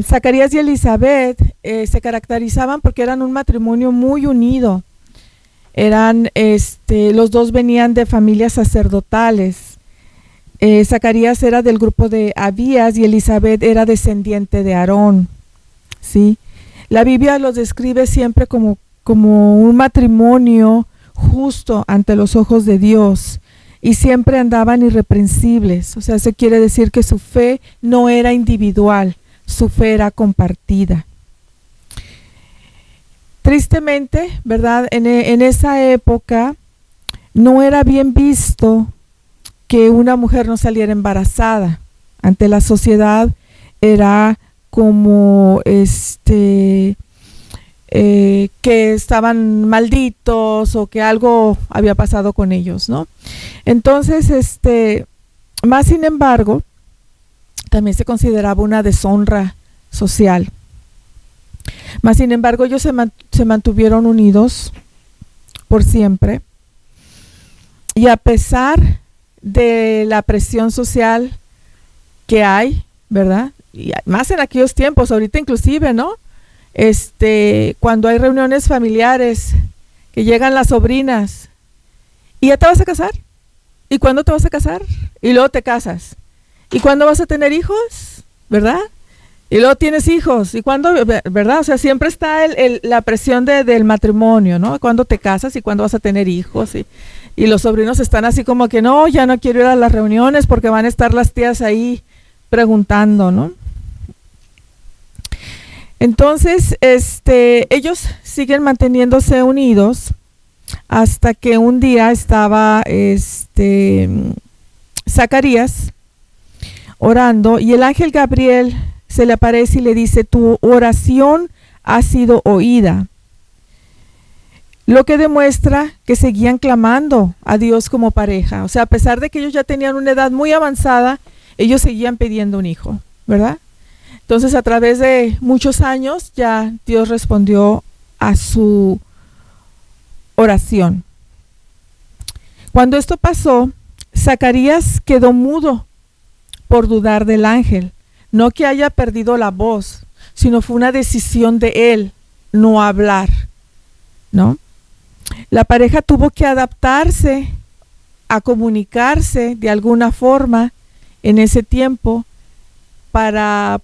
Zacarías y Elizabeth se caracterizaban porque eran un matrimonio muy unido. Los dos venían de familias sacerdotales. Zacarías era del grupo de Abías y Elizabeth era descendiente de Aarón, ¿sí? La Biblia los describe siempre como un matrimonio justo ante los ojos de Dios y siempre andaban irreprensibles. O sea, eso quiere decir que su fe no era individual, su fe era compartida. Tristemente, ¿verdad? En esa época no era bien visto que una mujer no saliera embarazada. Ante la sociedad era como que estaban malditos o que algo había pasado con ellos, ¿no? Entonces, más sin embargo, también se consideraba una deshonra social. Más sin embargo, ellos se mantuvieron unidos por siempre. Y a pesar de la presión social que hay, ¿verdad? Y más en aquellos tiempos, ahorita inclusive, ¿no? Cuando hay reuniones familiares, que llegan las sobrinas, ¿y ya te vas a casar? ¿Y cuándo te vas a casar? Y luego te casas. ¿Y cuándo vas a tener hijos? ¿Verdad? Y luego tienes hijos. ¿Y cuándo? ¿Verdad? O sea, siempre está la presión del matrimonio, ¿no? ¿Cuándo te casas y cuándo vas a tener hijos? Y los sobrinos están así como que no, ya no quiero ir a las reuniones porque van a estar las tías ahí preguntando, ¿no? Entonces, ellos siguen manteniéndose unidos hasta que un día estaba Zacarías orando y el ángel Gabriel se le aparece y le dice: tu oración ha sido oída. Lo que demuestra que seguían clamando a Dios como pareja. O sea, a pesar de que ellos ya tenían una edad muy avanzada, ellos seguían pidiendo un hijo, ¿verdad? Entonces, a través de muchos años, ya Dios respondió a su oración. Cuando esto pasó, Zacarías quedó mudo por dudar del ángel. No que haya perdido la voz, sino fue una decisión de él no hablar, ¿no? La pareja tuvo que adaptarse a comunicarse de alguna forma en ese tiempo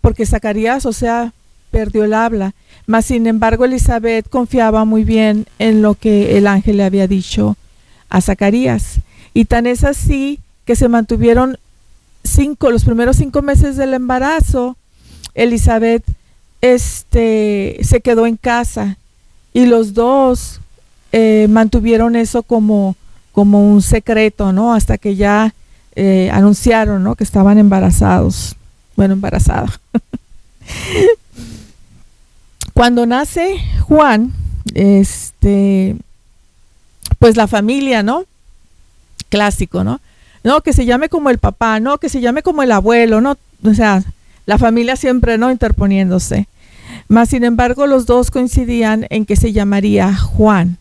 porque Zacarías, o sea, perdió el habla. Mas sin embargo, Elizabeth confiaba muy bien en lo que el ángel le había dicho a Zacarías. Y tan es así que se mantuvieron los primeros 5 meses del embarazo. Elizabeth se quedó en casa y los dos mantuvieron eso como un secreto, ¿no? Hasta que ya anunciaron, ¿no?, que estaban embarazados. Bueno, embarazada. Cuando nace Juan, pues la familia, ¿no? Clásico, ¿no? No, que se llame como el papá, no, que se llame como el abuelo, ¿no? O sea, la familia siempre, ¿no?, interponiéndose. Mas, sin embargo, los dos coincidían en que se llamaría Juan.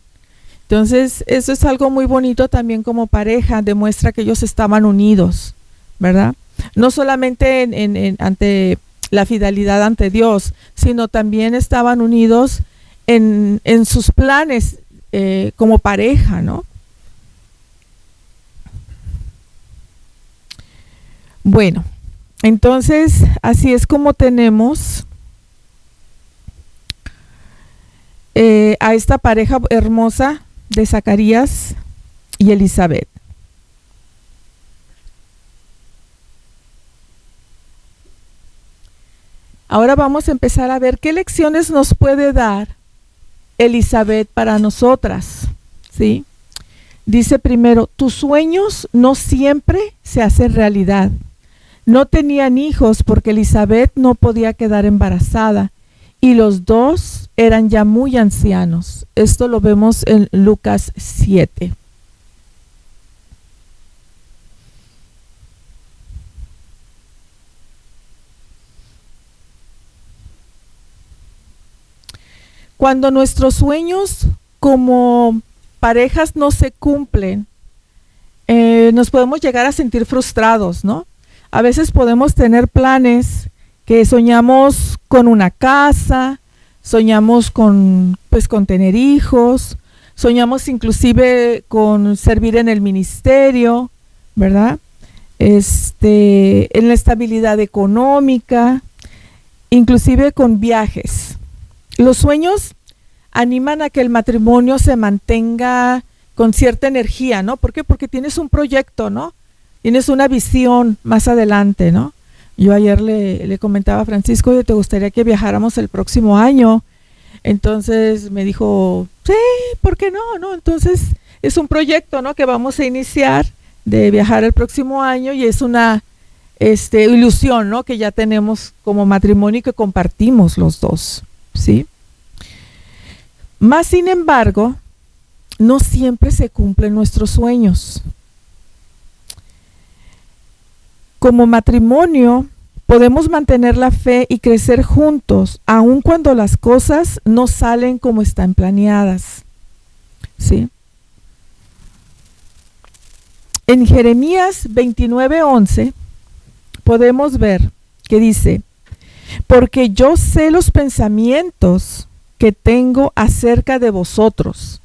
Entonces, eso es algo muy bonito también como pareja, demuestra que ellos estaban unidos, ¿verdad? No solamente ante la fidelidad ante Dios, sino también estaban unidos en sus planes como pareja, ¿no? Bueno, entonces así es como tenemos a esta pareja hermosa de Zacarías y Elizabeth. Ahora vamos a empezar a ver qué lecciones nos puede dar Elizabeth para nosotras, ¿sí? Dice primero: tus sueños no siempre se hacen realidad. No tenían hijos porque Elizabeth no podía quedar embarazada y los dos eran ya muy ancianos. Esto lo vemos en Lucas 7. Cuando nuestros sueños como parejas no se cumplen, nos podemos llegar a sentir frustrados, ¿no? A veces podemos tener planes que soñamos con una casa, soñamos con tener hijos, soñamos inclusive con servir en el ministerio, ¿verdad? En la estabilidad económica, inclusive con viajes. Los sueños animan a que el matrimonio se mantenga con cierta energía, ¿no? ¿Por qué? Porque tienes un proyecto, ¿no? Tienes una visión más adelante, ¿no? Yo ayer le comentaba a Francisco, oye, ¿te gustaría que viajáramos el próximo año? Entonces me dijo, sí, ¿por qué no? ¿No? Entonces es un proyecto, ¿no? Que vamos a iniciar de viajar el próximo año y es una ilusión, ¿no? Que ya tenemos como matrimonio y que compartimos los dos, ¿sí? Más sin embargo, no siempre se cumplen nuestros sueños. Como matrimonio podemos mantener la fe y crecer juntos, aun cuando las cosas no salen como están planeadas, ¿sí? En Jeremías 29:11 podemos ver que dice, porque yo sé los pensamientos que tengo acerca de vosotros.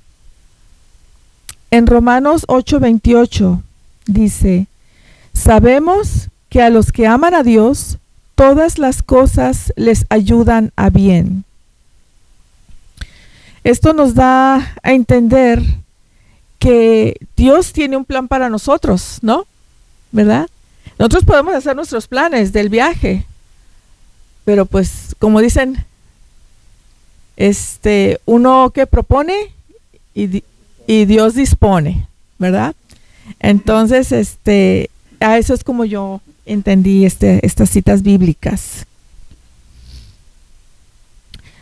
En Romanos 8:28 dice, sabemos que a los que aman a Dios, todas las cosas les ayudan a bien. Esto nos da a entender que Dios tiene un plan para nosotros, ¿no? ¿Verdad? Nosotros podemos hacer nuestros planes del viaje, pero pues como dicen, uno que propone y Dios dispone, ¿verdad? Entonces, a eso es como yo entendí estas citas bíblicas.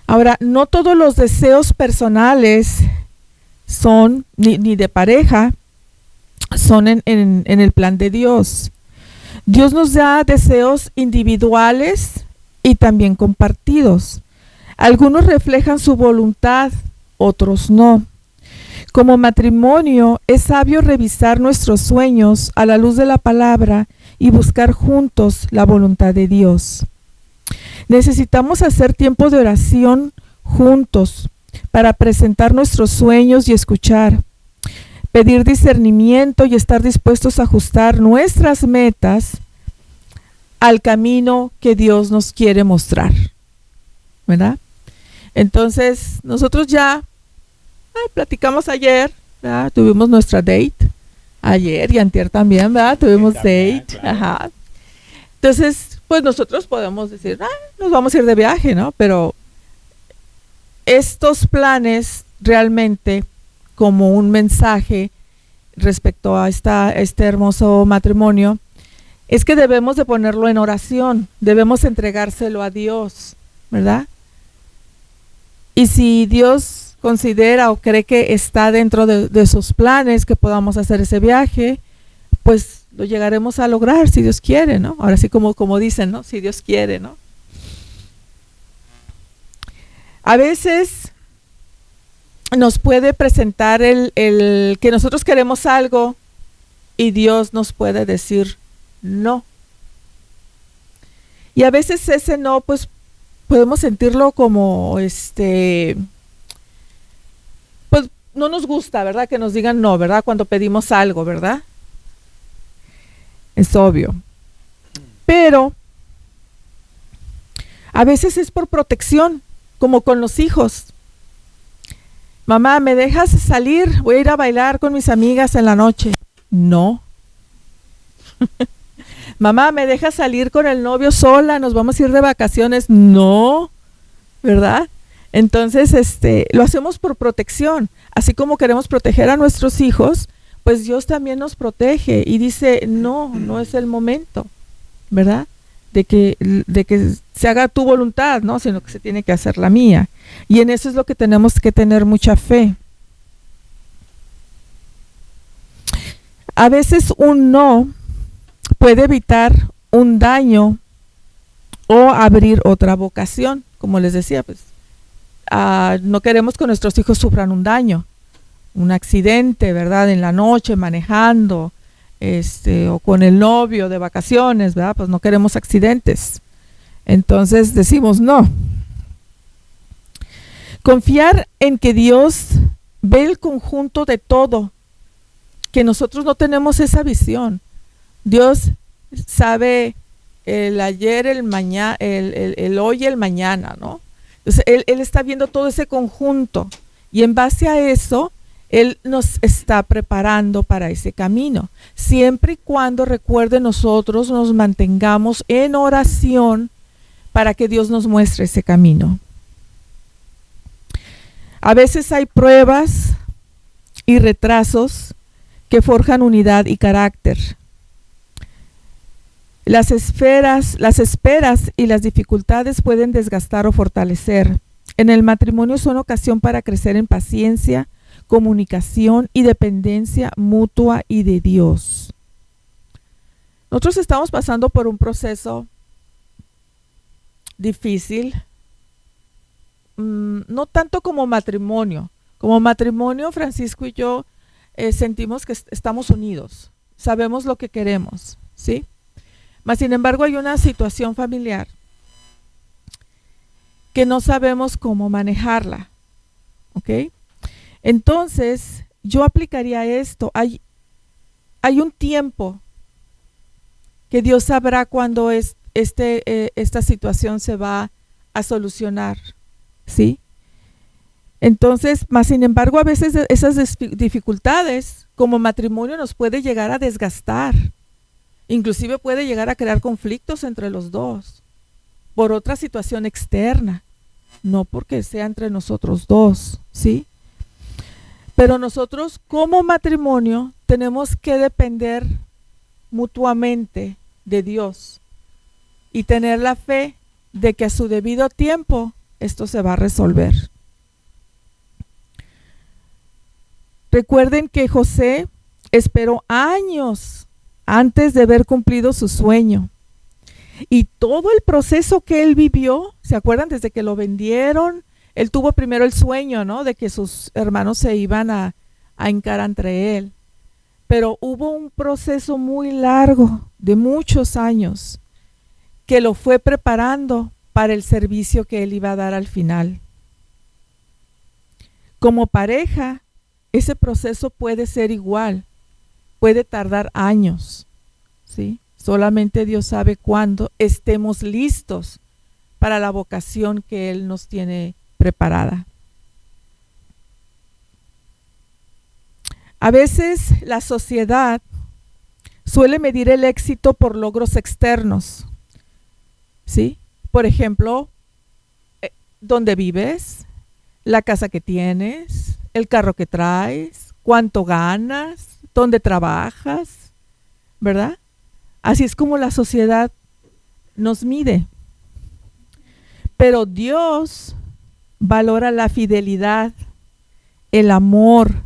Ahora, no todos los deseos personales son, ni de pareja, son en el plan de Dios. Dios nos da deseos individuales y también compartidos. Algunos reflejan su voluntad, otros no. Como matrimonio, es sabio revisar nuestros sueños a la luz de la palabra y buscar juntos la voluntad de Dios. Necesitamos hacer tiempo de oración juntos para presentar nuestros sueños y escuchar, pedir discernimiento y estar dispuestos a ajustar nuestras metas al camino que Dios nos quiere mostrar, ¿verdad? Entonces, nosotros ya platicamos ayer, ¿verdad? Tuvimos nuestra date, ayer y antier también, ¿verdad? Tuvimos date, claro. Ajá. Entonces, pues nosotros podemos decir, nos vamos a ir de viaje, ¿no? Pero estos planes realmente como un mensaje respecto a este hermoso matrimonio, es que debemos de ponerlo en oración, debemos entregárselo a Dios, ¿verdad? Y si Dios considera o cree que está dentro de sus planes que podamos hacer ese viaje, pues lo llegaremos a lograr si Dios quiere, ¿no? Ahora sí como dicen, ¿no? Si Dios quiere, ¿no? A veces nos puede presentar el que nosotros queremos algo y Dios nos puede decir no. Y a veces ese no, pues podemos sentirlo como pues no nos gusta, ¿verdad? Que nos digan no, ¿verdad? Cuando pedimos algo, ¿verdad? Es obvio. Pero a veces es por protección, como con los hijos. Mamá, ¿me dejas salir? Voy a ir a bailar con mis amigas en la noche. No. Mamá, ¿me dejas salir con el novio sola? Nos vamos a ir de vacaciones. No, ¿verdad? Entonces, lo hacemos por protección. Así como queremos proteger a nuestros hijos, pues Dios también nos protege y dice, no, no es el momento, ¿verdad? De que se haga tu voluntad, ¿no? Sino que se tiene que hacer la mía. Y en eso es lo que tenemos que tener mucha fe. A veces un no puede evitar un daño o abrir otra vocación. Como les decía, pues no queremos que nuestros hijos sufran un daño, un accidente, ¿verdad? En la noche manejando, o con el novio de vacaciones, ¿verdad? Pues no queremos accidentes. Entonces decimos no. Confiar en que Dios ve el conjunto de todo, que nosotros no tenemos esa visión. Dios sabe el ayer, el mañana, el hoy y el mañana, ¿no? Entonces él está viendo todo ese conjunto y en base a eso Él nos está preparando para ese camino, siempre y cuando, recuerde, nosotros nos mantengamos en oración para que Dios nos muestre ese camino. A veces hay pruebas y retrasos que forjan unidad y carácter. Las esperas y las dificultades pueden desgastar o fortalecer. En el matrimonio son ocasión para crecer en paciencia, comunicación y dependencia mutua y de Dios. Nosotros estamos pasando por un proceso difícil, no tanto como matrimonio. Como matrimonio, Francisco y yo sentimos que estamos unidos, sabemos lo que queremos, ¿sí? Mas, sin embargo, hay una situación familiar que no sabemos cómo manejarla, ¿ok? Entonces, yo aplicaría esto. Hay un tiempo que Dios sabrá cuándo esta situación se va a solucionar, ¿sí? Entonces, más sin embargo, a veces esas dificultades como matrimonio nos puede llegar a desgastar. Inclusive puede llegar a crear conflictos entre los dos por otra situación externa, no porque sea entre nosotros dos, ¿sí? Pero nosotros como matrimonio tenemos que depender mutuamente de Dios y tener la fe de que a su debido tiempo esto se va a resolver. Recuerden que José esperó años antes de haber cumplido su sueño. Y todo el proceso que él vivió, ¿se acuerdan? Desde que lo vendieron, él tuvo primero el sueño, ¿no? De que sus hermanos se iban a hincar entre él. Pero hubo un proceso muy largo, de muchos años, que lo fue preparando para el servicio que él iba a dar al final. Como pareja, ese proceso puede ser igual, puede tardar años, ¿sí? Solamente Dios sabe cuándo estemos listos para la vocación que Él nos tiene preparada. A veces la sociedad suele medir el éxito por logros externos, ¿sí? Por ejemplo, dónde vives, la casa que tienes, el carro que traes, cuánto ganas, dónde trabajas, ¿verdad? Así es como la sociedad nos mide. Pero Dios valora la fidelidad, el amor,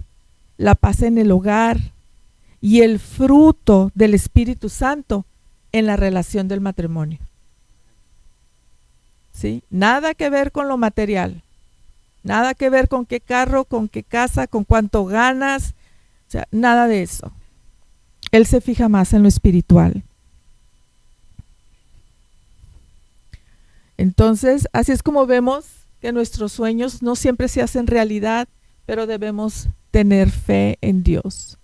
la paz en el hogar y el fruto del Espíritu Santo en la relación del matrimonio. ¿Sí? Nada que ver con lo material, nada que ver con qué carro, con qué casa, con cuánto ganas, o sea, nada de eso. Él se fija más en lo espiritual. Entonces, así es como vemos que nuestros sueños no siempre se hacen realidad, pero debemos tener fe en Dios.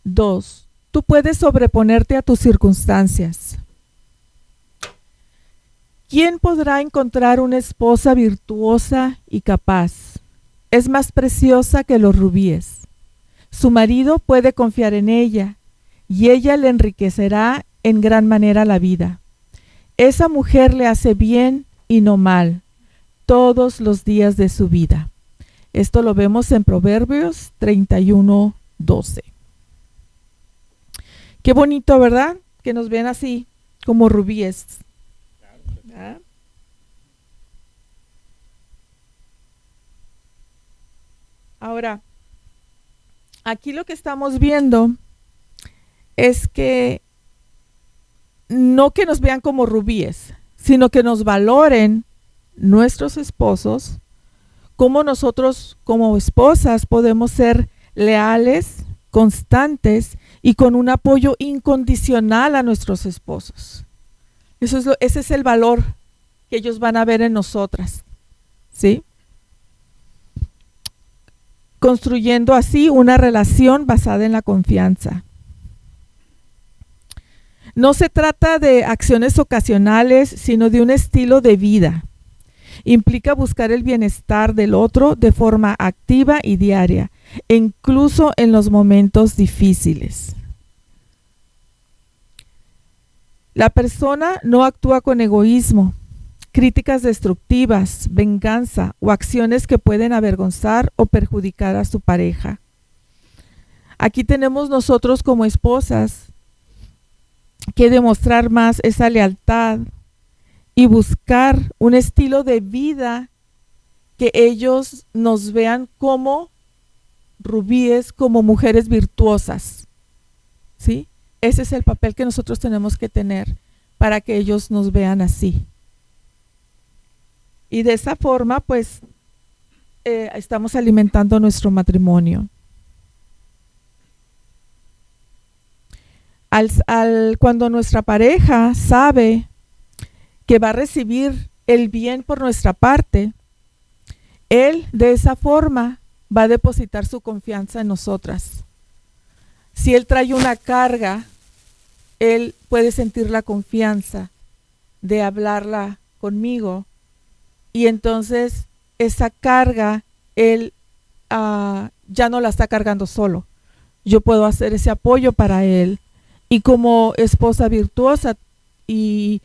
2. Tú puedes sobreponerte a tus circunstancias. ¿Quién podrá encontrar una esposa virtuosa y capaz? Es más preciosa que los rubíes. Su marido puede confiar en ella y ella le enriquecerá en gran manera la vida. Esa mujer le hace bien y no mal todos los días de su vida. Esto lo vemos en Proverbios 31:12. Qué bonito, ¿verdad? Que nos ven así, como rubíes. ¿Ah? Ahora, aquí lo que estamos viendo es que no que nos vean como rubíes, sino que nos valoren nuestros esposos, como nosotros como esposas podemos ser leales, constantes y con un apoyo incondicional a nuestros esposos. Ese es el valor que ellos van a ver en nosotras, ¿sí? Construyendo así una relación basada en la confianza. No se trata de acciones ocasionales, sino de un estilo de vida. Implica buscar el bienestar del otro de forma activa y diaria, incluso en los momentos difíciles. La persona no actúa con egoísmo, críticas destructivas, venganza o acciones que pueden avergonzar o perjudicar a su pareja. Aquí tenemos nosotros como esposas que demostrar más esa lealtad y buscar un estilo de vida que ellos nos vean como rubíes, como mujeres virtuosas, ¿sí? Ese es el papel que nosotros tenemos que tener para que ellos nos vean así. Y de esa forma, pues, estamos alimentando nuestro matrimonio. Cuando nuestra pareja sabe que va a recibir el bien por nuestra parte, él de esa forma va a depositar su confianza en nosotras. Si él trae una carga, él puede sentir la confianza de hablarla conmigo, y entonces esa carga él ya no la está cargando solo. Yo puedo hacer ese apoyo para él, y como esposa virtuosa y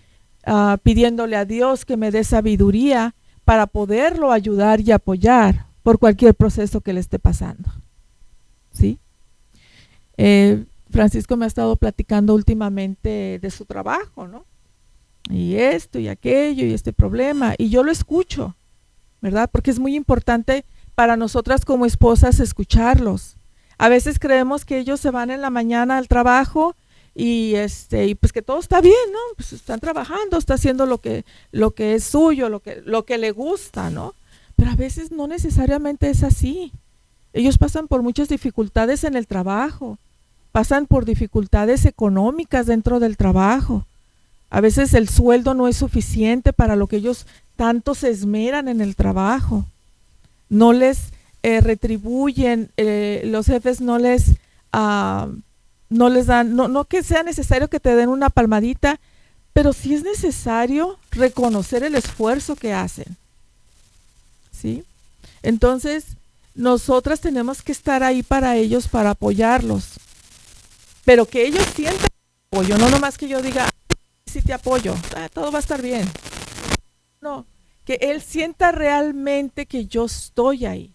pidiéndole a Dios que me dé sabiduría para poderlo ayudar y apoyar por cualquier proceso que le esté pasando, ¿sí? Francisco me ha estado platicando últimamente de su trabajo, ¿no? Y esto y aquello y este problema, y yo lo escucho, ¿verdad? Porque es muy importante para nosotras como esposas escucharlos. A veces creemos que ellos se van en la mañana al trabajo y pues que todo está bien, ¿no? Pues están trabajando, está haciendo lo que es suyo, lo que le gusta, ¿no? Pero a veces no necesariamente es así. Ellos pasan por muchas dificultades en el trabajo, pasan por dificultades económicas dentro del trabajo. A veces el sueldo no es suficiente para lo que ellos tanto se esmeran en el trabajo. No les retribuyen, los jefes no les dan, no que sea necesario que te den una palmadita, pero sí es necesario reconocer el esfuerzo que hacen, ¿sí? Entonces, nosotras tenemos que estar ahí para ellos, para apoyarlos, pero que ellos sientan apoyo, no nomás que yo diga, sí te apoyo, todo va a estar bien. No, que él sienta realmente que yo estoy ahí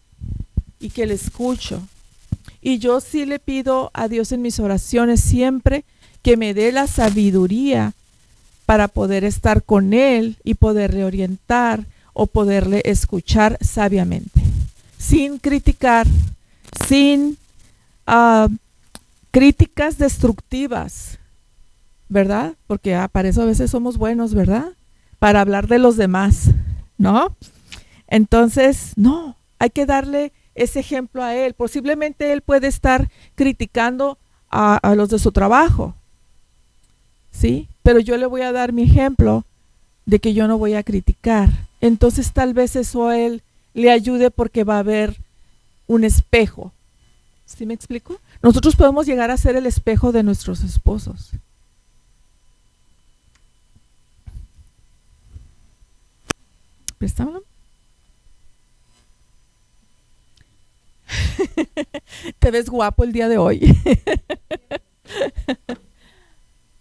y que le escucho. Y yo sí le pido a Dios en mis oraciones siempre que me dé la sabiduría para poder estar con él y poderle orientar o poderle escuchar sabiamente, sin criticar, sin críticas destructivas, ¿verdad? Porque para eso a veces somos buenos, ¿verdad? Para hablar de los demás, ¿no? Entonces, no, hay que darle ese ejemplo a él. Posiblemente él puede estar criticando a los de su trabajo, ¿sí? Pero yo le voy a dar mi ejemplo de que yo no voy a criticar. Entonces tal vez eso a él le ayude porque va a haber un espejo. ¿Sí me explico? Nosotros podemos llegar a ser el espejo de nuestros esposos. ¿Préstamelo? Te ves guapo el día de hoy.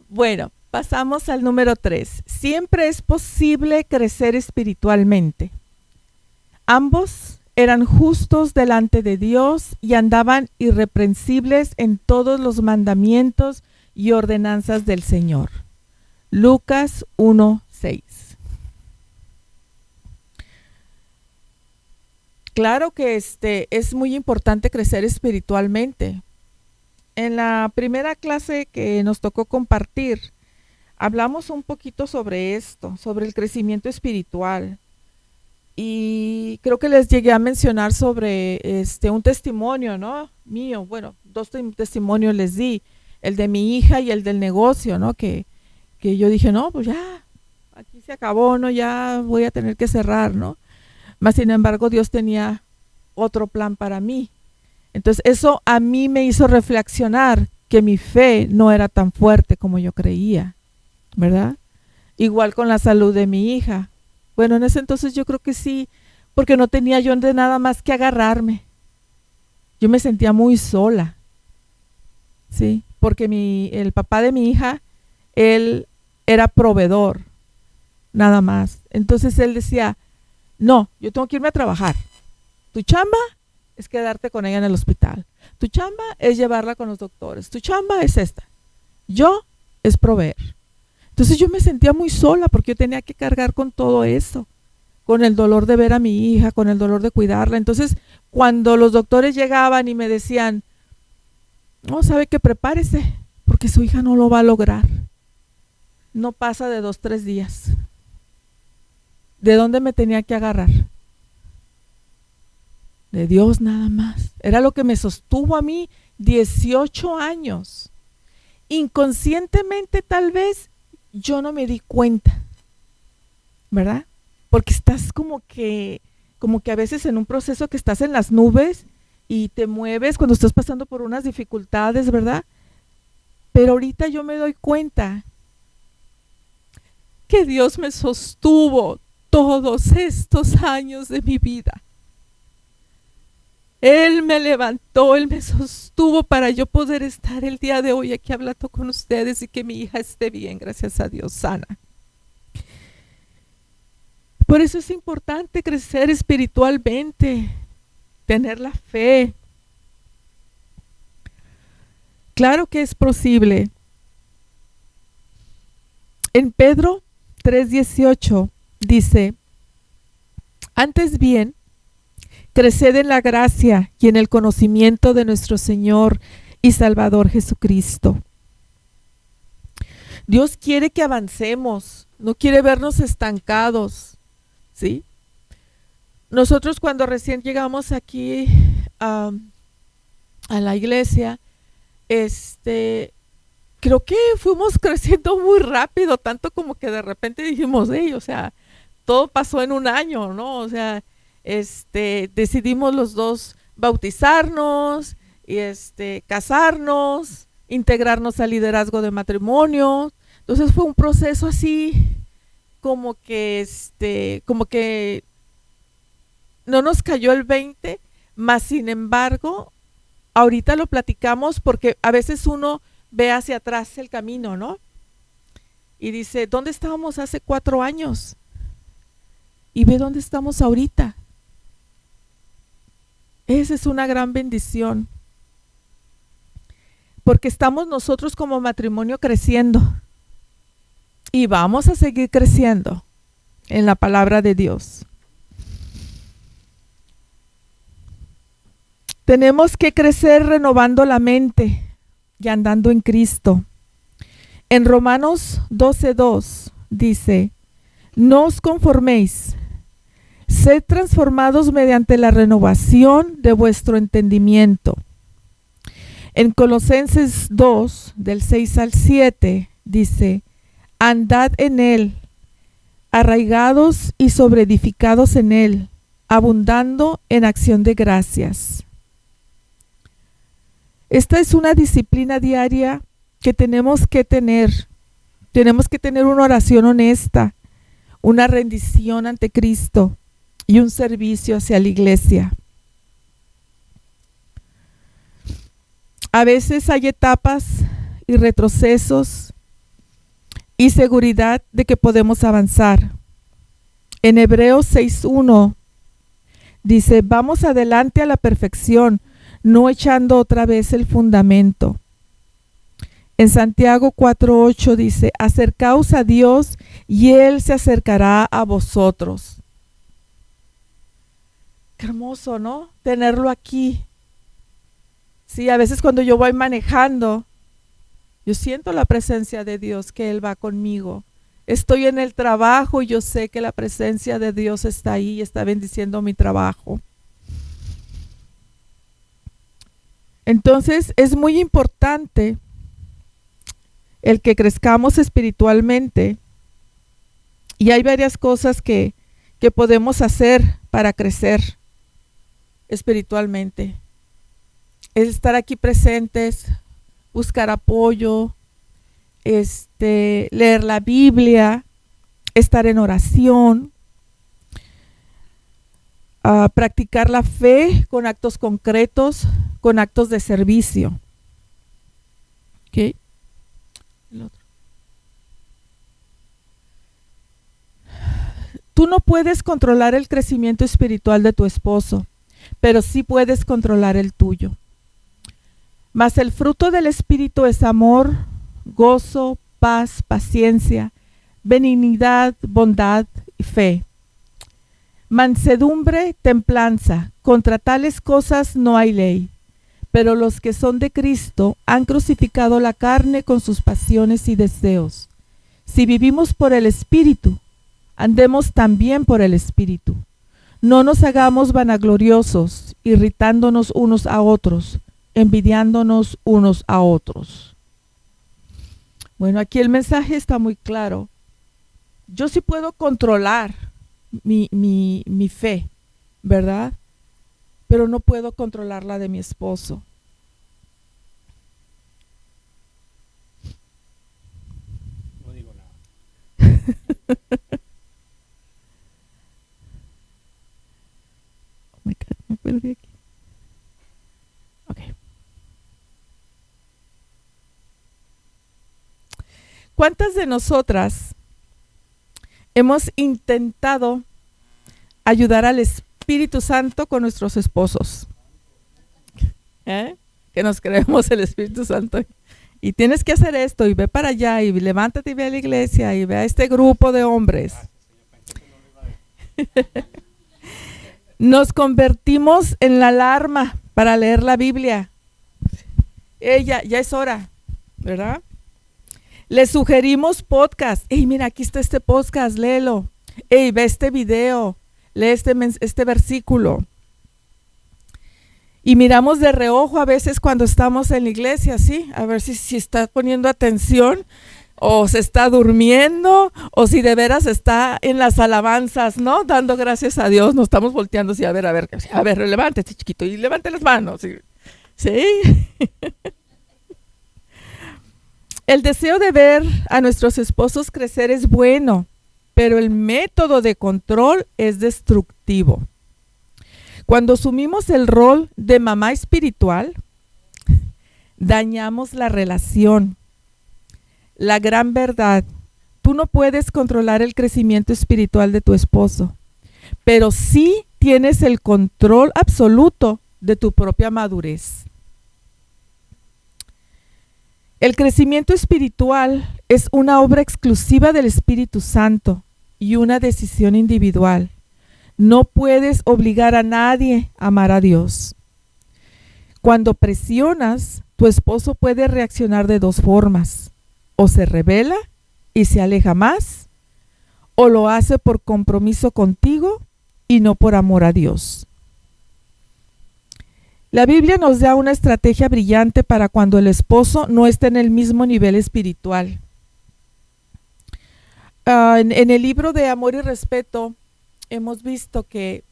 Bueno, pasamos al número 3. Siempre es posible crecer espiritualmente. Ambos eran justos delante de Dios y andaban irreprensibles en todos los mandamientos y ordenanzas del Señor. Lucas 1:6. Claro que es muy importante crecer espiritualmente. En la primera clase que nos tocó compartir, hablamos un poquito sobre esto, sobre el crecimiento espiritual. Y creo que les llegué a mencionar sobre un testimonio, ¿no? Mío, bueno, 2 testimonios les di, el de mi hija y el del negocio, ¿no? Que yo dije, no, pues ya, aquí se acabó, ¿no? Ya voy a tener que cerrar, ¿no? Mas sin embargo, Dios tenía otro plan para mí. Entonces eso a mí me hizo reflexionar que mi fe no era tan fuerte como yo creía, ¿verdad? Igual con la salud de mi hija. Bueno, en ese entonces yo creo que sí, porque no tenía yo de nada más que agarrarme. Yo me sentía muy sola, ¿sí? Porque el papá de mi hija, él era proveedor, nada más. Entonces él decía, no, yo tengo que irme a trabajar. Tu chamba es quedarte con ella en el hospital. Tu chamba es llevarla con los doctores. Tu chamba es esta. Yo es proveer. Entonces yo me sentía muy sola porque yo tenía que cargar con todo eso, con el dolor de ver a mi hija, con el dolor de cuidarla. Entonces cuando los doctores llegaban y me decían, no, sabe que prepárese, porque su hija no lo va a lograr. No pasa de 2, 3 días. ¿De dónde me tenía que agarrar? De Dios nada más. Era lo que me sostuvo a mí 18 años. Inconscientemente tal vez yo no me di cuenta, ¿verdad? Porque estás como que a veces en un proceso que estás en las nubes y te mueves cuando estás pasando por unas dificultades, ¿verdad? Pero ahorita yo me doy cuenta que Dios me sostuvo todos estos años de mi vida. Él me levantó, Él me sostuvo para yo poder estar el día de hoy aquí hablando con ustedes y que mi hija esté bien, gracias a Dios, sana. Por eso es importante crecer espiritualmente, tener la fe. Claro que es posible. En Pedro 3:18 dice, antes bien, creced en la gracia y en el conocimiento de nuestro Señor y Salvador Jesucristo. Dios quiere que avancemos, no quiere vernos estancados, ¿sí? Nosotros cuando recién llegamos aquí a la iglesia, creo que fuimos creciendo muy rápido, tanto como que de repente dijimos, o sea, todo pasó en un año, ¿no? O sea, decidimos los dos bautizarnos y casarnos, integrarnos al liderazgo de matrimonio. Entonces fue un proceso así como que no nos cayó el 20, mas sin embargo, ahorita lo platicamos porque a veces uno ve hacia atrás el camino, ¿no? Y dice, ¿dónde estábamos hace 4 años? Y ve dónde estamos ahorita. Esa es una gran bendición, porque estamos nosotros como matrimonio creciendo y vamos a seguir creciendo en la palabra de Dios. Tenemos que crecer renovando la mente y andando en Cristo. En Romanos 12:2 dice, no os conforméis, sed transformados mediante la renovación de vuestro entendimiento. En Colosenses 2, del 6 al 7, dice, andad en él, arraigados y sobreedificados en él, abundando en acción de gracias. Esta es una disciplina diaria que tenemos que tener. Tenemos que tener una oración honesta, una rendición ante Cristo y un servicio hacia la iglesia. A veces hay etapas y retrocesos y seguridad de que podemos avanzar. En Hebreos 6:1 dice, vamos adelante a la perfección, no echando otra vez el fundamento. En Santiago 4:8 dice, acercaos a Dios y Él se acercará a vosotros. Qué hermoso, ¿no? Tenerlo aquí. Sí, a veces cuando yo voy manejando, yo siento la presencia de Dios, que Él va conmigo. Estoy en el trabajo y yo sé que la presencia de Dios está ahí y está bendiciendo mi trabajo. Entonces es muy importante el que crezcamos espiritualmente Y hay varias cosas que podemos hacer para crecer espiritualmente. Es estar aquí presentes, buscar apoyo, leer la Biblia, estar en oración, practicar la fe con actos concretos, con actos de servicio. ¿Okay? El otro. Tú no puedes controlar el crecimiento espiritual de tu esposo, pero sí puedes controlar el tuyo. Mas el fruto del Espíritu es amor, gozo, paz, paciencia, benignidad, bondad y fe. Mansedumbre, templanza. Contra tales cosas no hay ley. Pero los que son de Cristo han crucificado la carne con sus pasiones y deseos. Si vivimos por el Espíritu, andemos también por el Espíritu. No nos hagamos vanagloriosos, irritándonos unos a otros, envidiándonos unos a otros. Bueno, aquí el mensaje está muy claro. Yo sí puedo controlar mi fe, ¿verdad? Pero no puedo controlar la de mi esposo. No digo nada. Oh my God, me perdí aquí. Okay. ¿Cuántas de nosotras hemos intentado ayudar al Espíritu Santo con nuestros esposos? Que nos creemos el Espíritu Santo. Y tienes que hacer esto, y ve para allá, y levántate y ve a la iglesia, y ve a este grupo de hombres. Nos convertimos en la alarma para leer la Biblia. Ya es hora, ¿verdad? Le sugerimos podcast. Hey, mira, aquí está este podcast, léelo. Hey, ve este video, lee este versículo. Y miramos de reojo a veces cuando estamos en la iglesia, ¿sí? A ver si está poniendo atención, o se está durmiendo, o si de veras está en las alabanzas, ¿no? Dando gracias a Dios. Nos estamos volteando así, a ver, levántese, chiquito, y levante las manos. ¿Sí? El deseo de ver a nuestros esposos crecer es bueno, pero el método de control es destructivo. Cuando asumimos el rol de mamá espiritual, dañamos la relación. La gran verdad: tú no puedes controlar el crecimiento espiritual de tu esposo, pero sí tienes el control absoluto de tu propia madurez. El crecimiento espiritual es una obra exclusiva del Espíritu Santo y una decisión individual. No puedes obligar a nadie a amar a Dios. Cuando presionas, tu esposo puede reaccionar de dos formas: o se rebela y se aleja más, o lo hace por compromiso contigo y no por amor a Dios. La Biblia nos da una estrategia brillante para cuando el esposo no está en el mismo nivel espiritual. En el libro de Amor y Respeto hemos visto que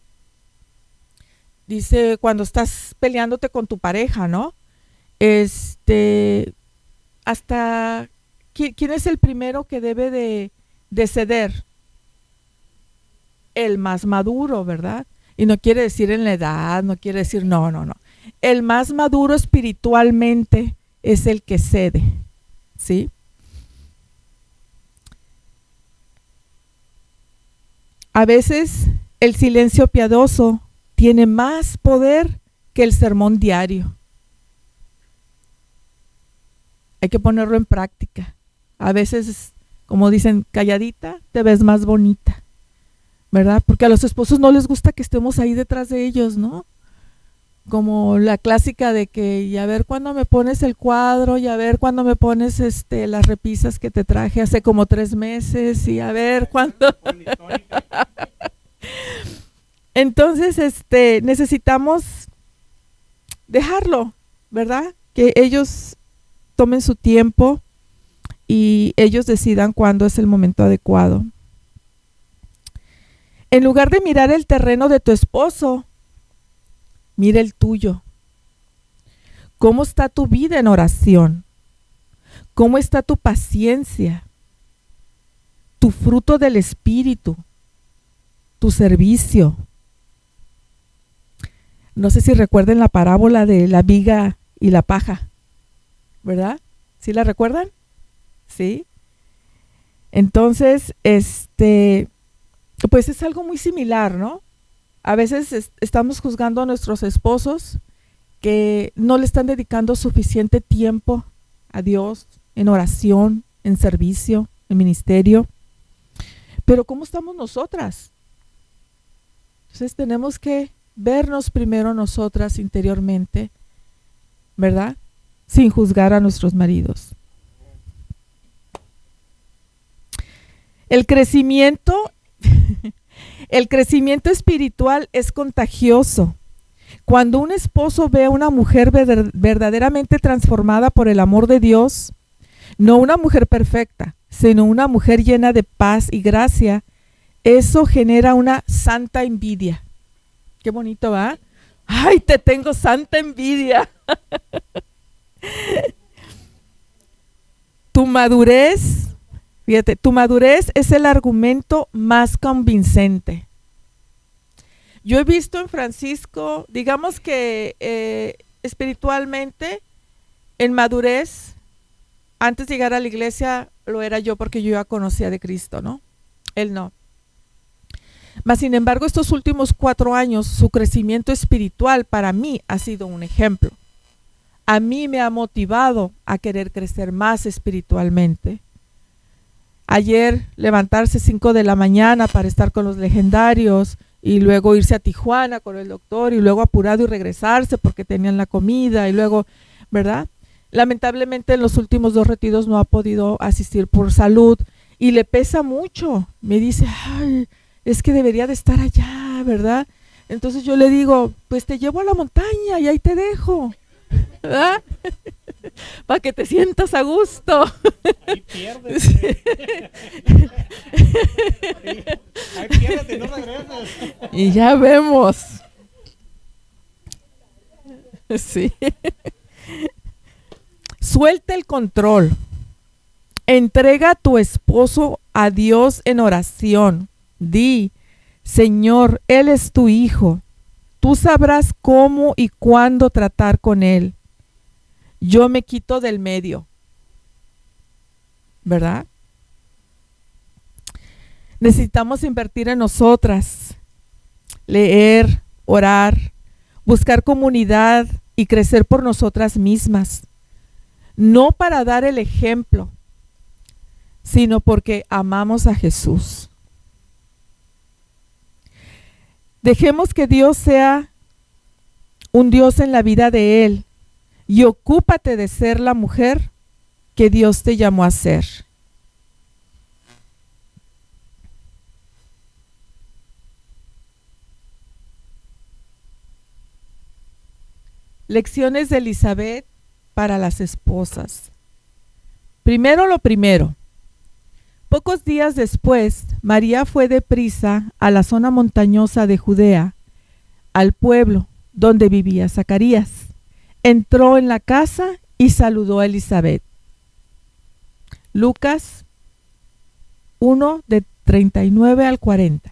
dice, cuando estás peleándote con tu pareja, ¿no? Hasta ¿quién es el primero que debe de ceder? El más maduro, ¿verdad? Y no quiere decir en la edad, no quiere decir no. El más maduro espiritualmente es el que cede, ¿sí? A veces el silencio piadoso tiene más poder que el sermón diario. Hay que ponerlo en práctica. A veces, como dicen, calladita te ves más bonita, ¿verdad? Porque a los esposos no les gusta que estemos ahí detrás de ellos, ¿no? Como la clásica de que, y a ver cuándo me pones el cuadro, y a ver cuándo me pones las repisas que te traje hace como 3 meses, y a ver cuándo. Entonces, necesitamos dejarlo, ¿verdad? Que ellos tomen su tiempo y ellos decidan cuándo es el momento adecuado. En lugar de mirar el terreno de tu esposo, mira el tuyo. ¿Cómo está tu vida en oración? ¿Cómo está tu paciencia? Tu fruto del Espíritu, tu servicio. No sé si recuerden la parábola de la viga y la paja, ¿verdad? ¿Sí la recuerdan? Sí. Entonces, pues es algo muy similar, ¿no? A veces estamos juzgando a nuestros esposos que no le están dedicando suficiente tiempo a Dios en oración, en servicio, en ministerio. Pero ¿cómo estamos nosotras? Entonces tenemos que vernos primero nosotras interiormente, ¿verdad? Sin juzgar a nuestros maridos. El crecimiento espiritual es contagioso. Cuando un esposo ve a una mujer verdaderamente transformada por el amor de Dios, no una mujer perfecta, sino una mujer llena de paz y gracia, eso genera una santa envidia. Qué bonito, ¿va? ¡Ay, te tengo santa envidia! Tu madurez, fíjate, tu madurez es el argumento más convincente. Yo he visto en Francisco, digamos que espiritualmente, en madurez, antes de llegar a la iglesia lo era yo porque yo ya conocía de Cristo, ¿no? Él no. Mas sin embargo, estos últimos 4 años, su crecimiento espiritual para mí ha sido un ejemplo. A mí me ha motivado a querer crecer más espiritualmente. Ayer levantarse 5 de la mañana para estar con los legendarios y luego irse a Tijuana con el doctor y luego apurado y regresarse porque tenían la comida y luego, ¿verdad? Lamentablemente en los últimos 2 retiros no ha podido asistir por salud y le pesa mucho. Me dice, ay, es que debería de estar allá, ¿verdad? Entonces yo le digo, pues te llevo a la montaña y ahí te dejo, ¿verdad? Para que te sientas a gusto. Ahí pierdes. Ahí pierdes y no regresas. Y ya vemos. Sí. Suelta el control. Entrega a tu esposo a Dios en oración. Di, Señor, Él es tu hijo. Tú sabrás cómo y cuándo tratar con Él. Yo me quito del medio. ¿Verdad? Necesitamos invertir en nosotras. Leer, orar, buscar comunidad y crecer por nosotras mismas. No para dar el ejemplo, sino porque amamos a Jesús. Dejemos que Dios sea un Dios en la vida de Él y ocúpate de ser la mujer que Dios te llamó a ser. Lecciones de Elizabeth para las esposas. Primero lo primero. Pocos días después, María fue deprisa a la zona montañosa de Judea, al pueblo donde vivía Zacarías. Entró en la casa y saludó a Elizabeth. Lucas 1, de 39 al 40.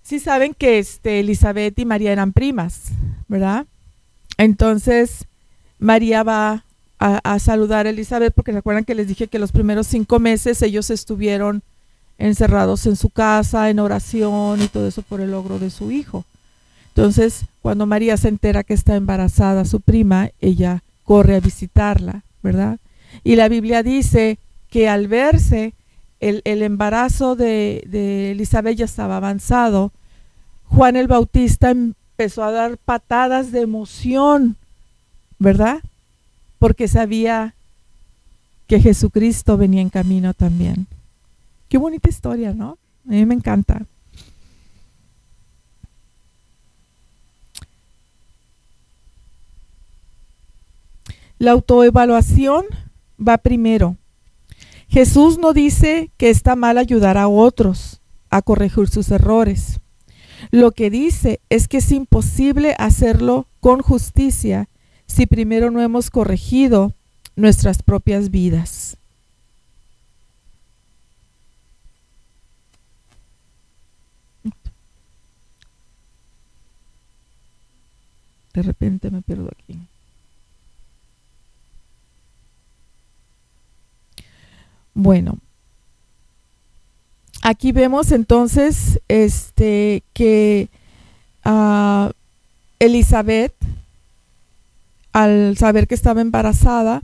Sí saben que Elizabeth y María eran primas, ¿verdad? Entonces, María va a saludar a Elizabeth porque recuerdan que les dije que los primeros 5 meses ellos estuvieron encerrados en su casa, en oración y todo eso por el logro de su hijo. Entonces, cuando María se entera que está embarazada su prima, ella corre a visitarla, ¿verdad? Y la Biblia dice que al verse el embarazo de Elizabeth ya estaba avanzado, Juan el Bautista empezó a dar patadas de emoción, ¿verdad? Porque sabía que Jesucristo venía en camino también. Qué bonita historia, ¿no? A mí me encanta. La autoevaluación va primero. Jesús no dice que está mal ayudar a otros a corregir sus errores. Lo que dice es que es imposible hacerlo con justicia si primero no hemos corregido nuestras propias vidas. De repente me pierdo aquí. Bueno, aquí vemos entonces que Elizabeth, al saber que estaba embarazada,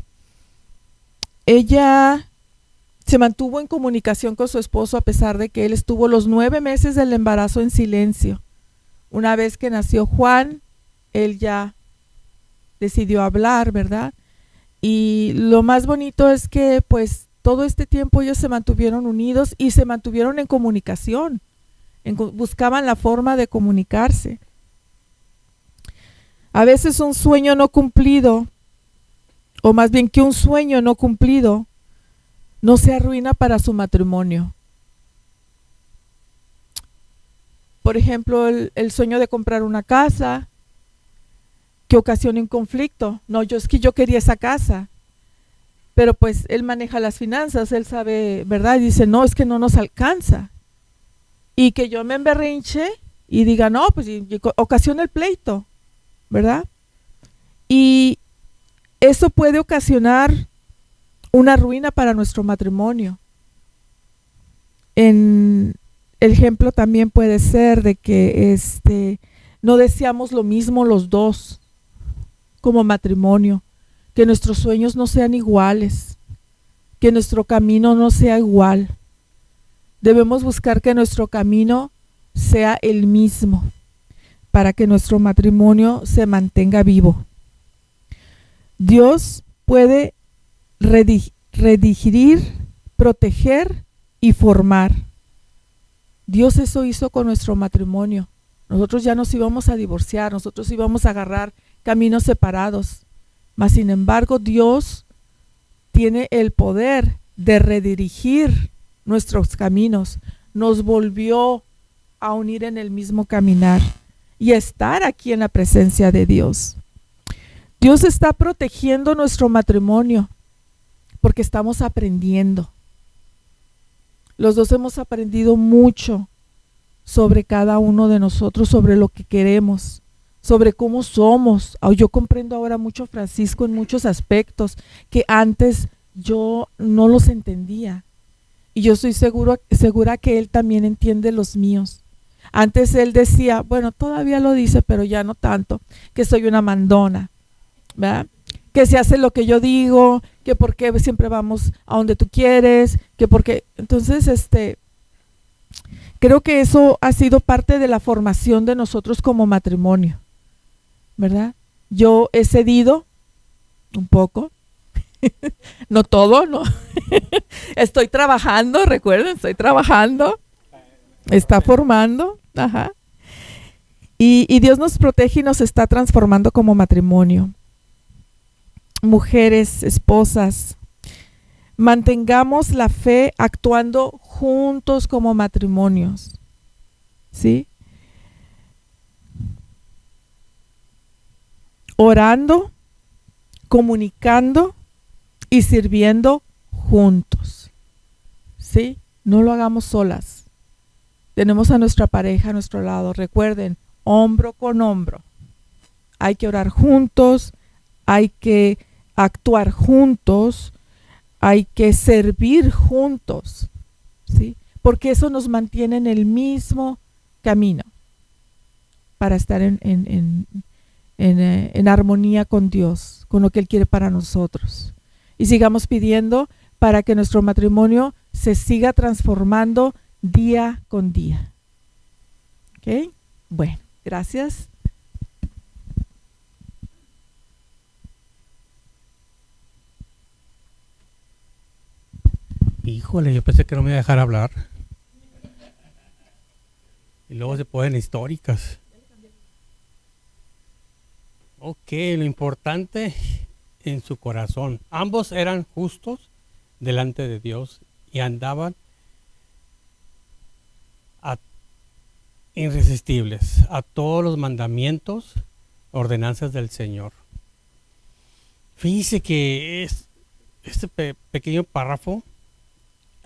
ella se mantuvo en comunicación con su esposo a pesar de que él estuvo los 9 meses del embarazo en silencio. Una vez que nació Juan, él ya decidió hablar, ¿verdad? Y lo más bonito es que pues todo este tiempo ellos se mantuvieron unidos y se mantuvieron en comunicación, buscaban la forma de comunicarse. A veces un sueño no cumplido, o más bien que un sueño no cumplido, no se arruina para su matrimonio. Por ejemplo, el sueño de comprar una casa que ocasiona un conflicto. No, es que yo quería esa casa, pero pues él maneja las finanzas, él sabe, ¿verdad? Y dice, no, es que no nos alcanza. Y que yo me emberrinche y diga, no, pues y ocasiona el pleito, ¿verdad? Y eso puede ocasionar una ruina para nuestro matrimonio. El ejemplo también puede ser de que no deseamos lo mismo los dos como matrimonio, que nuestros sueños no sean iguales, que nuestro camino no sea igual. Debemos buscar que nuestro camino sea el mismo para que nuestro matrimonio se mantenga vivo. Dios puede redigir, proteger y formar. Dios eso hizo con nuestro matrimonio. Nosotros ya nos íbamos a divorciar, nosotros íbamos a agarrar caminos separados. Mas sin embargo, Dios tiene el poder de redirigir nuestros caminos. Nos volvió a unir en el mismo caminar y estar aquí en la presencia de Dios. Dios está protegiendo nuestro matrimonio porque estamos aprendiendo. Los dos hemos aprendido mucho sobre cada uno de nosotros, sobre lo que queremos, sobre cómo somos. Yo comprendo ahora mucho a Francisco en muchos aspectos que antes yo no los entendía. Y yo estoy segura que él también entiende los míos. Antes él decía, bueno, todavía lo dice, pero ya no tanto, que soy una mandona, ¿verdad? Que se hace lo que yo digo, que porque siempre vamos a donde tú quieres, que porque… Entonces, creo que eso ha sido parte de la formación de nosotros como matrimonio, ¿verdad? Yo he cedido un poco, no todo, no. Estoy trabajando, recuerden, estoy trabajando, está formando, ajá. Y Dios nos protege y nos está transformando como matrimonio. Mujeres, esposas, mantengamos la fe actuando juntos como matrimonios, ¿sí? Orando, comunicando y sirviendo juntos, ¿sí? No lo hagamos solas. Tenemos a nuestra pareja a nuestro lado. Recuerden, hombro con hombro. Hay que orar juntos, hay que actuar juntos, hay que servir juntos, ¿sí? Porque eso nos mantiene en el mismo camino para estar en armonía con Dios, con lo que Él quiere para nosotros. Y sigamos pidiendo para que nuestro matrimonio se siga transformando día con día. ¿Ok? Bueno, gracias. Híjole, yo pensé que no me iba a dejar hablar. Y luego se ponen históricas. Ok, lo importante en su corazón. Ambos eran justos delante de Dios y andaban irresistibles a todos los mandamientos, ordenanzas del Señor. Fíjense que este pequeño párrafo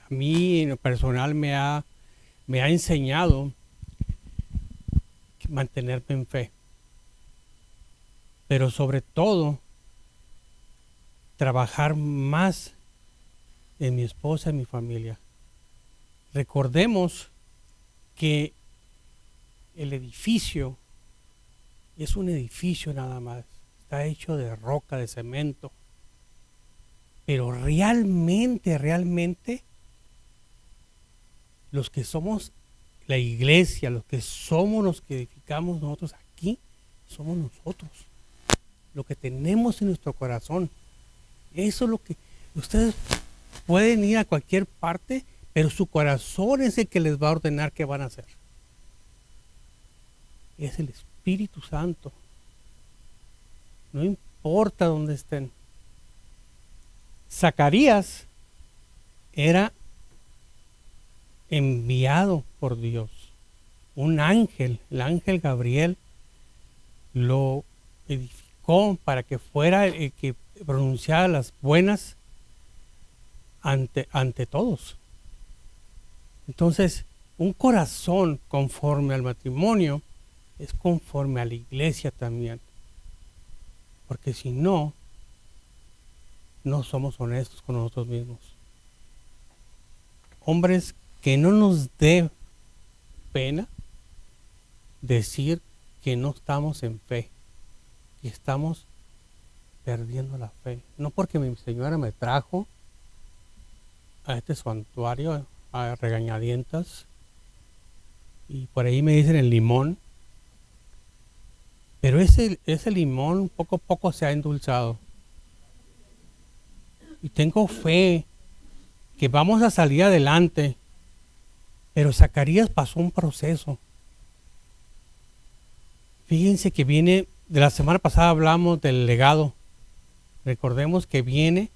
a mí en lo personal me ha enseñado mantenerme en fe, pero sobre todo trabajar más en mi esposa y mi familia. Recordemos que el edificio es un edificio nada más, está hecho de roca, de cemento, pero realmente los que somos la iglesia, los que somos los que edificamos nosotros aquí, somos nosotros, lo que tenemos en nuestro corazón. Eso es lo que ustedes pueden ir a cualquier parte, pero su corazón es el que les va a ordenar qué van a hacer. Es el Espíritu Santo. No importa dónde estén. Zacarías era enviado por Dios. Un ángel, el ángel Gabriel, lo edificó para que fuera el que pronunciara las buenas ante todos. Entonces, un corazón conforme al matrimonio es conforme a la iglesia también. Porque si no, no somos honestos con nosotros mismos. Hombres, que no nos dé pena decir que no estamos en fe y estamos perdiendo la fe. No porque mi señora me trajo a este santuario a regañadientas y por ahí me dicen el limón, pero ese limón poco a poco se ha endulzado y tengo fe que vamos a salir adelante. Pero Zacarías pasó un proceso. Fíjense que viene, de la semana pasada hablamos del legado. Recordemos que viene,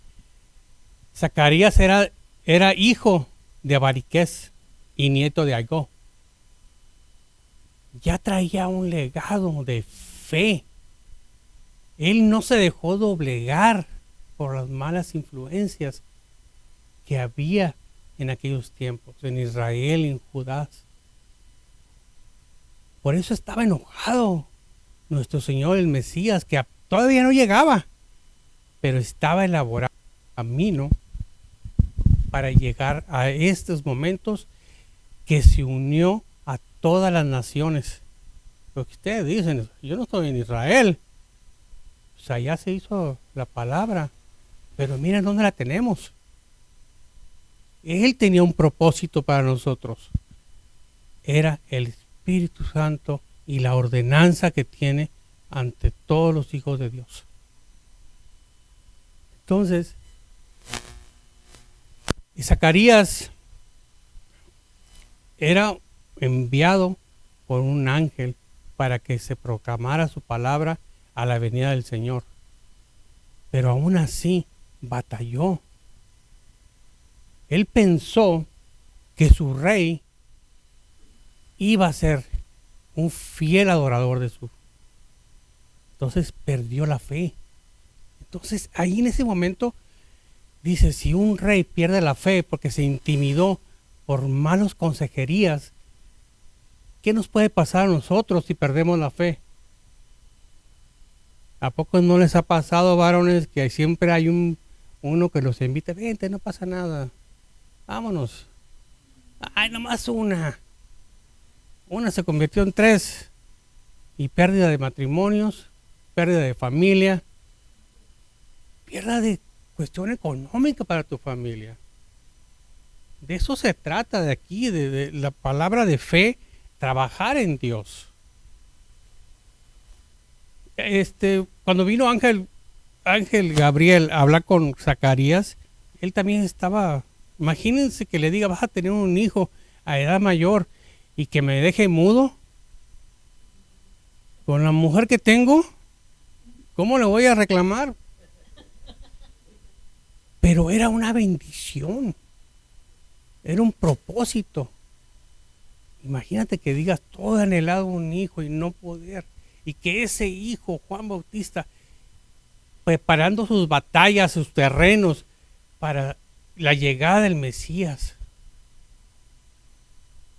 Zacarías era hijo de Abariqués y nieto de Agó. Ya traía un legado de fe. Él no se dejó doblegar por las malas influencias que había en aquellos tiempos, en Israel y en Judá. Por eso estaba enojado nuestro Señor, el Mesías, que todavía no llegaba, pero estaba elaborando un camino para llegar a estos momentos que se unió a todas las naciones. Porque ustedes dicen, yo no estoy en Israel, pues allá se hizo la palabra, pero miren dónde la tenemos. Él tenía un propósito para nosotros. Era el Espíritu Santo y la ordenanza que tiene ante todos los hijos de Dios. Entonces, Zacarías era enviado por un ángel para que se proclamara su palabra a la venida del Señor. Pero aún así batalló. Él pensó que su rey iba a ser un fiel adorador de su. Entonces perdió la fe. Entonces ahí en ese momento dice, si un rey pierde la fe porque se intimidó por malas consejerías, ¿qué nos puede pasar a nosotros si perdemos la fe? ¿A poco no les ha pasado, varones, que siempre hay uno que los invita? Vente, no pasa nada. Vámonos. Ay, nomás una. Una se convirtió en 3. Y pérdida de matrimonios, pérdida de familia, pérdida de cuestión económica para tu familia. De eso se trata de aquí, de la palabra de fe, trabajar en Dios. Cuando vino Ángel Gabriel a hablar con Zacarías, él también estaba, imagínense que le diga, vas a tener un hijo a edad mayor y que me deje mudo. Con la mujer que tengo, ¿cómo le voy a reclamar? Pero era una bendición. Era un propósito. Imagínate que digas todo anhelado un hijo y no poder. Y que ese hijo, Juan Bautista, preparando sus batallas, sus terrenos para la llegada del Mesías.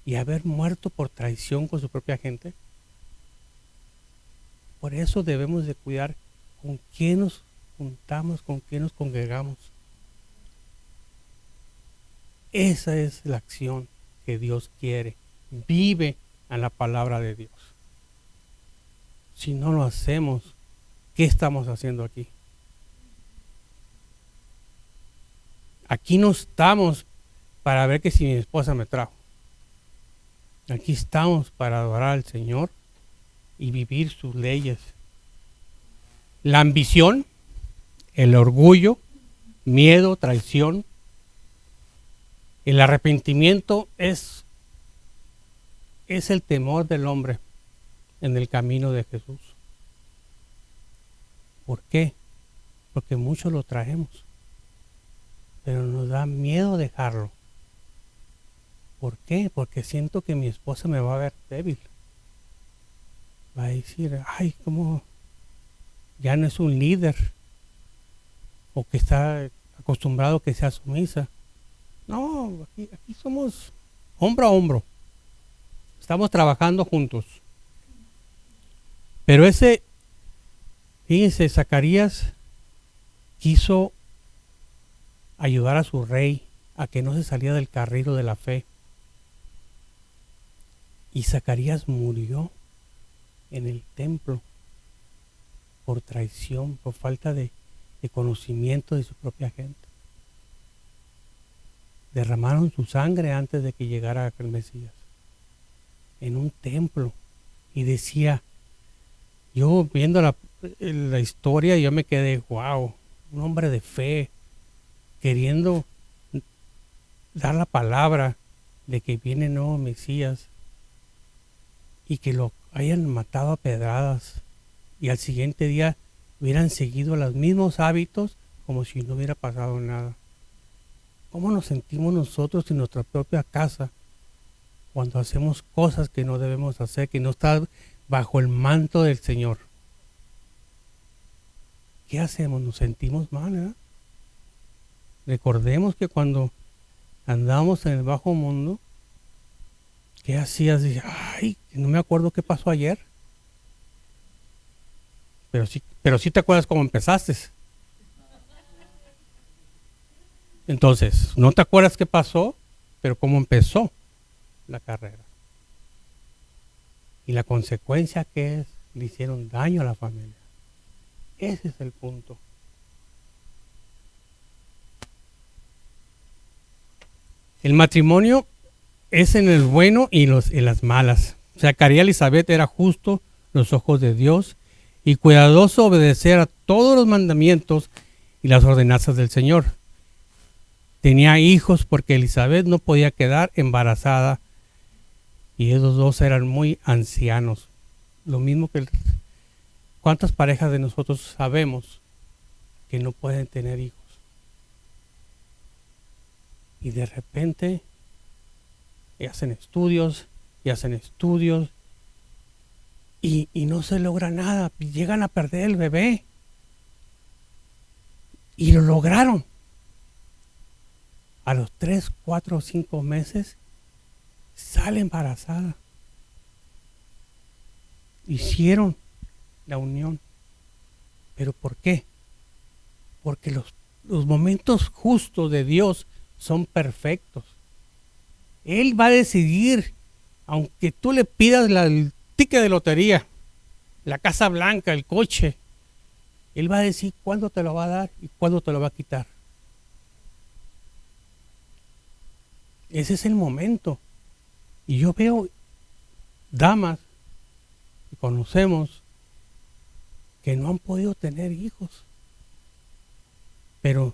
Y haber muerto por traición con su propia gente. Por eso debemos de cuidar con quién nos juntamos, con quién nos congregamos. Esa es la acción que Dios quiere. Vive a la palabra de Dios. Si no lo hacemos, ¿qué estamos haciendo aquí? Aquí no estamos para ver que si mi esposa me trajo. Aquí estamos para adorar al Señor y vivir sus leyes. La ambición, el orgullo, miedo, traición, el arrepentimiento es el temor del hombre en el camino de Jesús. ¿Por qué? Porque muchos lo traemos, pero nos da miedo dejarlo. ¿Por qué? Porque siento que mi esposa me va a ver débil. Va a decir, ay, ¿cómo ya no es un líder? O que está acostumbrado a que sea sumisa. No, aquí somos hombro a hombro. Estamos trabajando juntos. Pero fíjense, Zacarías quiso ayudar a su rey a que no se saliera del carril de la fe. Y Zacarías murió en el templo por traición, por falta de conocimiento de su propia gente. Derramaron su sangre antes de que llegara el Mesías en un templo. Y decía, yo viendo la historia, yo me quedé, wow, un hombre de fe, queriendo dar la palabra de que viene nuevo Mesías, y que lo hayan matado a pedradas, y al siguiente día hubieran seguido los mismos hábitos como si no hubiera pasado nada. ¿Cómo nos sentimos nosotros en nuestra propia casa cuando hacemos cosas que no debemos hacer, que no están bajo el manto del Señor? ¿Qué hacemos? Nos sentimos mal, ¿eh? Recordemos que cuando andamos en el bajo mundo, ¿qué hacías? Dije, ay, no me acuerdo qué pasó ayer. Pero sí te acuerdas cómo empezaste. Entonces, no te acuerdas qué pasó, pero cómo empezó la carrera. Y la consecuencia que es, le hicieron daño a la familia. Ese es el punto. El matrimonio es en el bueno y en las malas. Zacarías y Elizabeth era justo los ojos de Dios y cuidadoso obedecer a todos los mandamientos y las ordenanzas del Señor. Tenía hijos porque Elizabeth no podía quedar embarazada y esos dos eran muy ancianos. Lo mismo que ¿cuántas parejas de nosotros sabemos que no pueden tener hijos? Y de repente y hacen estudios y no se logra nada. Llegan a perder el bebé. Y lo lograron. A los 3, 4 o 5 meses sale embarazada. Hicieron la unión. ¿Pero por qué? Porque los momentos justos de Dios son perfectos. Él va a decidir, aunque tú le pidas el ticket de lotería, la casa blanca, el coche, Él va a decir cuándo te lo va a dar y cuándo te lo va a quitar. Ese es el momento. Y yo veo damas que conocemos que no han podido tener hijos, pero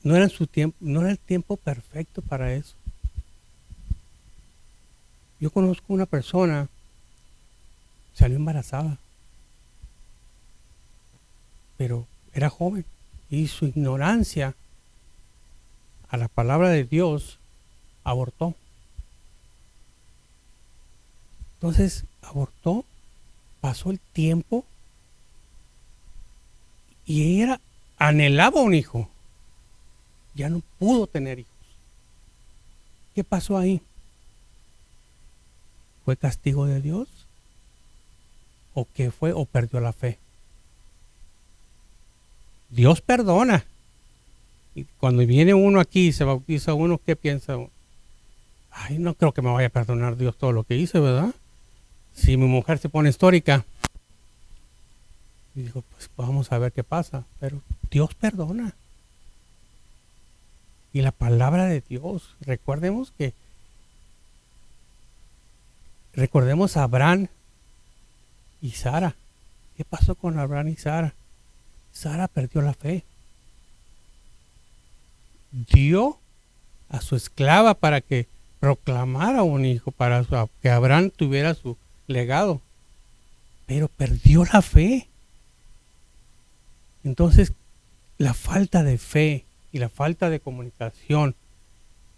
no era su tiempo, no era el tiempo perfecto para eso. Yo conozco una persona, salió embarazada, pero era joven y su ignorancia a la palabra de Dios, abortó. Entonces, abortó, pasó el tiempo y ella anhelaba un hijo. Ya no pudo tener hijos. ¿Qué pasó ahí? ¿Fue castigo de Dios? ¿O qué fue? ¿O perdió la fe? Dios perdona. Y cuando viene uno aquí y se bautiza uno, ¿qué piensa? Ay, no creo que me vaya a perdonar Dios todo lo que hice, ¿verdad? Si mi mujer se pone histórica, y digo, pues vamos a ver qué pasa. Pero Dios perdona. Y la palabra de Dios, recordemos a Abraham y Sara. ¿Qué pasó con Abraham y Sara? Sara perdió la fe. Dio a su esclava para que proclamara un hijo, para que Abraham tuviera su legado. Pero perdió la fe. Entonces, la falta de fe y la falta de comunicación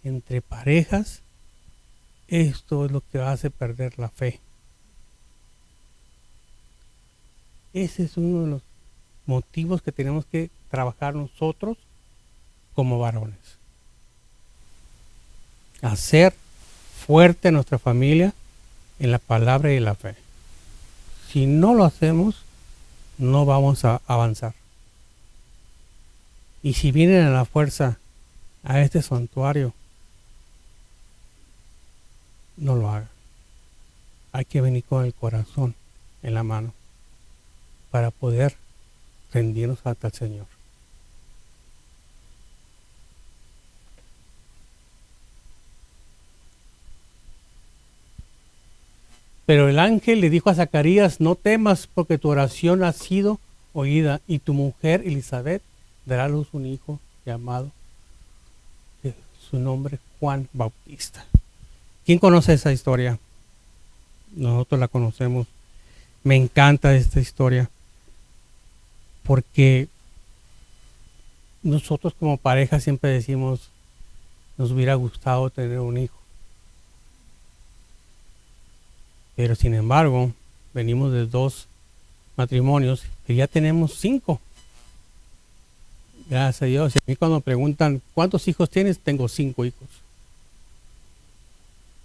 entre parejas, esto es lo que hace perder la fe. Ese es uno de los motivos que tenemos que trabajar nosotros como varones. Hacer fuerte nuestra familia en la palabra y la fe. Si no lo hacemos, no vamos a avanzar. Y si vienen a la fuerza a este santuario, no lo hagan. Hay que venir con el corazón en la mano para poder rendirnos hasta el Señor. Pero el ángel le dijo a Zacarías, no temas porque tu oración ha sido oída y tu mujer Elizabeth dará a luz un hijo llamado, su nombre Juan Bautista. ¿Quién conoce esa historia? Nosotros la conocemos. Me encanta esta historia porque nosotros como pareja siempre decimos, nos hubiera gustado tener un hijo. Pero sin embargo, venimos de 2 matrimonios y ya tenemos 5. Gracias a Dios. Y a mí cuando me preguntan, ¿cuántos hijos tienes? Tengo 5 hijos.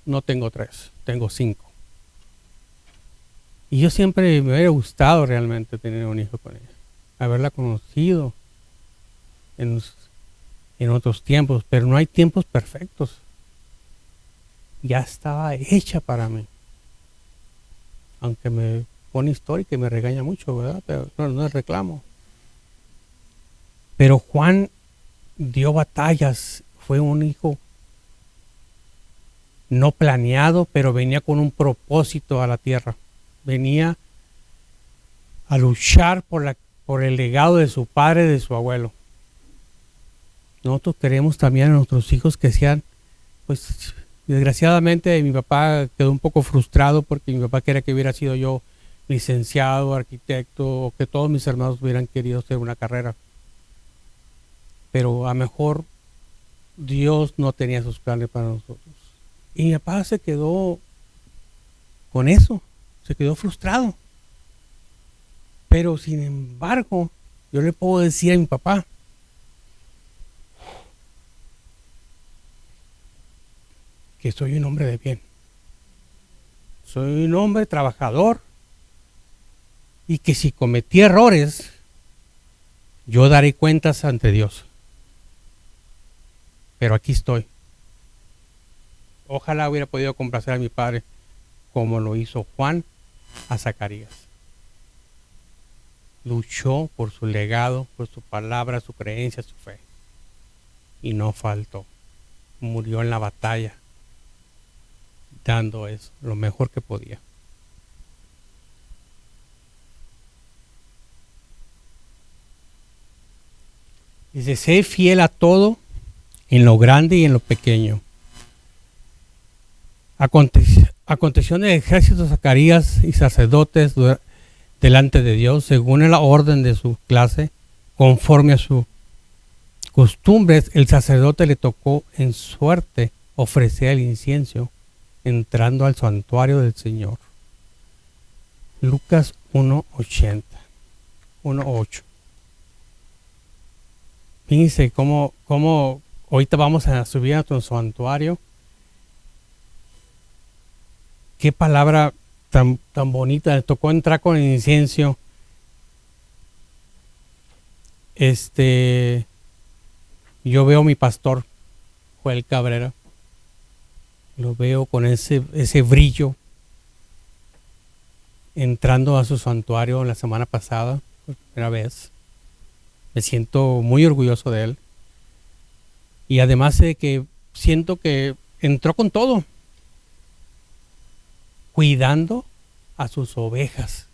No tengo 3, tengo 5. Y yo siempre me hubiera gustado realmente tener un hijo con ella. Haberla conocido en otros tiempos, pero no hay tiempos perfectos. Ya estaba hecha para mí. Aunque me pone histórica y me regaña mucho, ¿verdad? Pero no es reclamo. Pero Juan dio batallas, fue un hijo no planeado, pero venía con un propósito a la tierra. Venía a luchar por el legado de su padre, de su abuelo. Nosotros queremos también a nuestros hijos que sean, pues desgraciadamente mi papá quedó un poco frustrado porque mi papá quería que hubiera sido yo licenciado, arquitecto, o que todos mis hermanos hubieran querido hacer una carrera. Pero a lo mejor Dios no tenía sus planes para nosotros. Y mi papá se quedó con eso, se quedó frustrado. Pero sin embargo, yo le puedo decir a mi papá, que soy un hombre de bien. Soy un hombre trabajador y que si cometí errores, yo daré cuentas ante Dios. Pero aquí estoy. Ojalá hubiera podido complacer a mi padre como lo hizo Juan a Zacarías. Luchó por su legado, por su palabra, su creencia, su fe. Y no faltó. Murió en la batalla, dando eso, lo mejor que podía. Dice, sé fiel a todo, en lo grande y en lo pequeño. Aconteció en el ejército Zacarías y sacerdotes delante de Dios, según la orden de su clase, conforme a su costumbres, el sacerdote le tocó en suerte ofrecer el incienso entrando al santuario del Señor. Lucas 1:80, 1:8. Fíjense cómo ahorita vamos a subir a nuestro santuario. Qué palabra tan bonita. Le tocó entrar con el incienso. Yo veo a mi pastor, Joel Cabrera. Lo veo con ese brillo entrando a su santuario la semana pasada, por primera vez. Me siento muy orgulloso de él. Y además de que siento que entró con todo, cuidando a sus ovejas.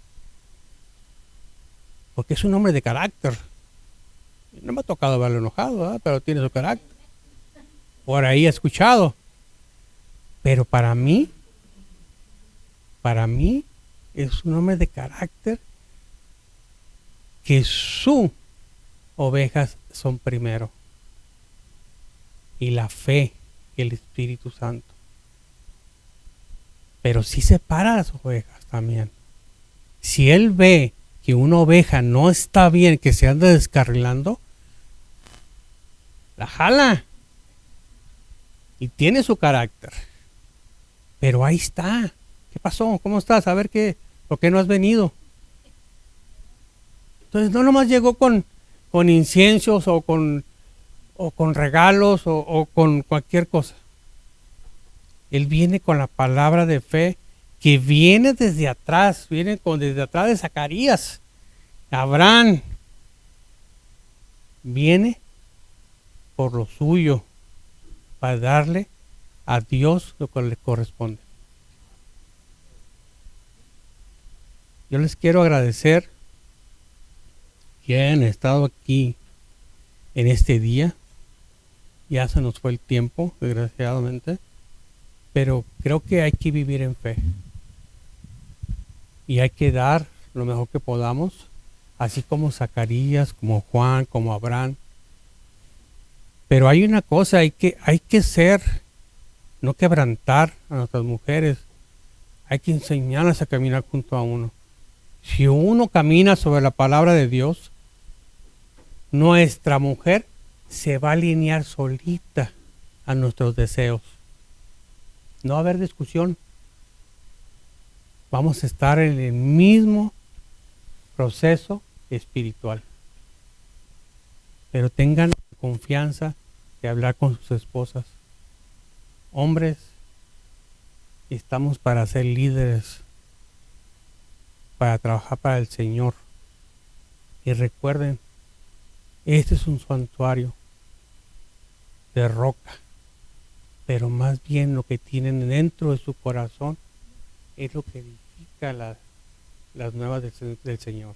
Porque es un hombre de carácter. No me ha tocado verlo enojado, ¿verdad? Pero tiene su carácter. Por ahí he escuchado. Pero para mí es un hombre de carácter, que sus ovejas son primero. Y la fe y el Espíritu Santo. Pero sí separa a las ovejas también. Si él ve que una oveja no está bien, que se anda descarrilando, la jala. Y tiene su carácter. Pero ahí está. ¿Qué pasó? ¿Cómo estás? A ver ¿por qué no has venido? Entonces no nomás llegó con inciensos o con regalos o con cualquier cosa. Él viene con la palabra de fe que viene desde atrás, desde atrás de Zacarías. Abraham viene por lo suyo para darle a Dios lo que le corresponde. Yo les quiero agradecer que hayan estado aquí en este día. Ya se nos fue el tiempo, desgraciadamente, pero creo que hay que vivir en fe y hay que dar lo mejor que podamos, así como Zacarías, como Juan, como Abraham. Pero hay una cosa, hay que ser, no quebrantar a nuestras mujeres, hay que enseñarlas a caminar junto a uno. Si uno camina sobre la palabra de Dios, nuestra mujer se va a alinear solita a nuestros deseos. No va a haber discusión. Vamos a estar en el mismo proceso espiritual. Pero tengan confianza de hablar con sus esposas. Hombres, estamos para ser líderes, para trabajar para el Señor. Y recuerden, este es un santuario de roca, pero más bien lo que tienen dentro de su corazón es lo que edifica las nuevas del Señor.